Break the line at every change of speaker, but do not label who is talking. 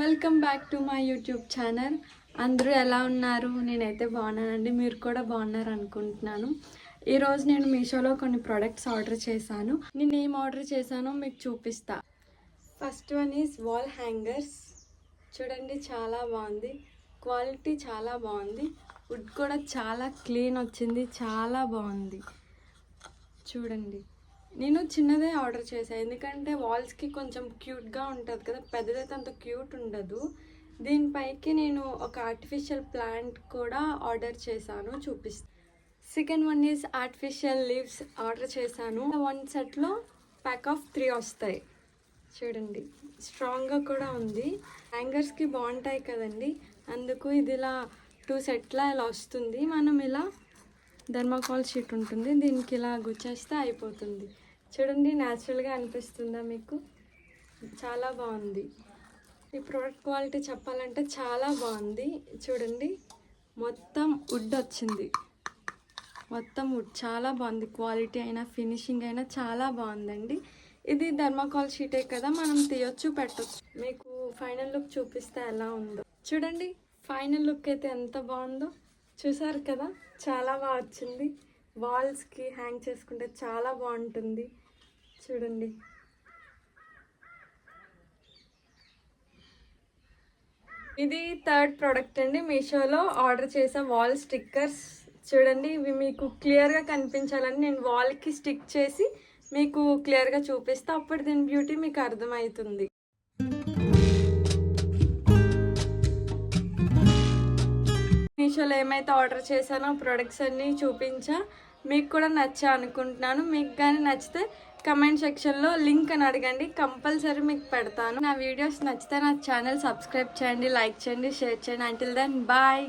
Welcome back to my YouTube channel. అందరూ ఎలా ఉన్నారు? నేనైతే బాగున్నానండి, మీరు కూడా బాగున్నారు అనుకుంటున్నాను. ఈరోజు నేను మీషోలో కొన్ని ప్రోడక్ట్స్ ఆర్డర్ చేశాను. నేను ఏం ఆర్డర్ చేశానో మీకు చూపిస్తా. First one is wall hangers. చూడండి, చాలా బాగుంది, క్వాలిటీ చాలా బాగుంది, వుడ్ కూడా చాలా క్లీన్ వచ్చింది, చాలా బాగుంది. చూడండి, నేను చిన్నదే ఆర్డర్ చేశాను ఎందుకంటే వాల్స్కి కొంచెం క్యూట్గా ఉంటుంది కదా, పెద్దదైతే అంత క్యూట్ ఉండదు. దీనిపైకి నేను ఒక ఆర్టిఫిషియల్ ప్లాంట్ కూడా ఆర్డర్ చేశాను, చూపిస్తాను. Second one is artificial leaves order చేశాను. వన్ సెట్లో ప్యాక్ ఆఫ్ 3 వస్తాయి. చూడండి, స్ట్రాంగ్గా కూడా ఉంది. హ్యాంగర్స్కి బాగుంటాయి కదండి, అందుకు ఇది ఇలా 2 సెట్లా ఇలా వస్తుంది. మనం ఇలా థర్మాకోల్ షీట్ ఉంటుంది, దీనికి ఇలా గుచ్చేస్తే అయిపోతుంది. చూడండి, న్యాచురల్గా అనిపిస్తుందా మీకు? చాలా బాగుంది. ఈ ప్రోడక్ట్ క్వాలిటీ చెప్పాలంటే చాలా బాగుంది. చూడండి, మొత్తం వుడ్ వచ్చింది, మొత్తం వుడ్ చాలా బాగుంది. క్వాలిటీ అయినా ఫినిషింగ్ అయినా చాలా బాగుందండి. ఇది థర్మాకోల్ షీటే కదా, మనం తీయొచ్చు, పెట్టచ్చు. మీకు ఫైనల్ లుక్ చూపిస్తే ఎలా ఉందో చూడండి. ఫైనల్ లుక్ అయితే ఎంత బాగుందో చూసారు కదా, చాలా బాగా వచ్చింది. వాల్స్కి హ్యాంగ్ చేసుకుంటే చాలా బాగుంటుంది. చూడండి, ఇది థర్డ్ ప్రోడక్ట్ అండి. మీషోలో ఆర్డర్ చేసే వాల్ స్టిక్కర్స్. చూడండి, ఇవి మీకు క్లియర్గా కనిపించాలని నేను వాల్కి స్టిక్ చేసి మీకు క్లియర్గా చూపిస్తా, అప్పుడు దీని బ్యూటీ మీకు అర్థమవుతుంది. మీషోలో ఏమైతే ఆర్డర్ చేశానో ప్రోడక్ట్స్ అన్నీ చూపించా, మీకు కూడా నచ్చా అనుకుంటున్నాను. మీకు కానీ నచ్చితే కమెంట్ సెక్షన్లో లింక్ అని అడగండి, కంపల్సరీ మీకు పెడతాను. నా వీడియోస్ నచ్చితే నా ఛానల్ సబ్స్క్రైబ్ చేయండి, లైక్ చేయండి, షేర్ చేయండి. Until then bye.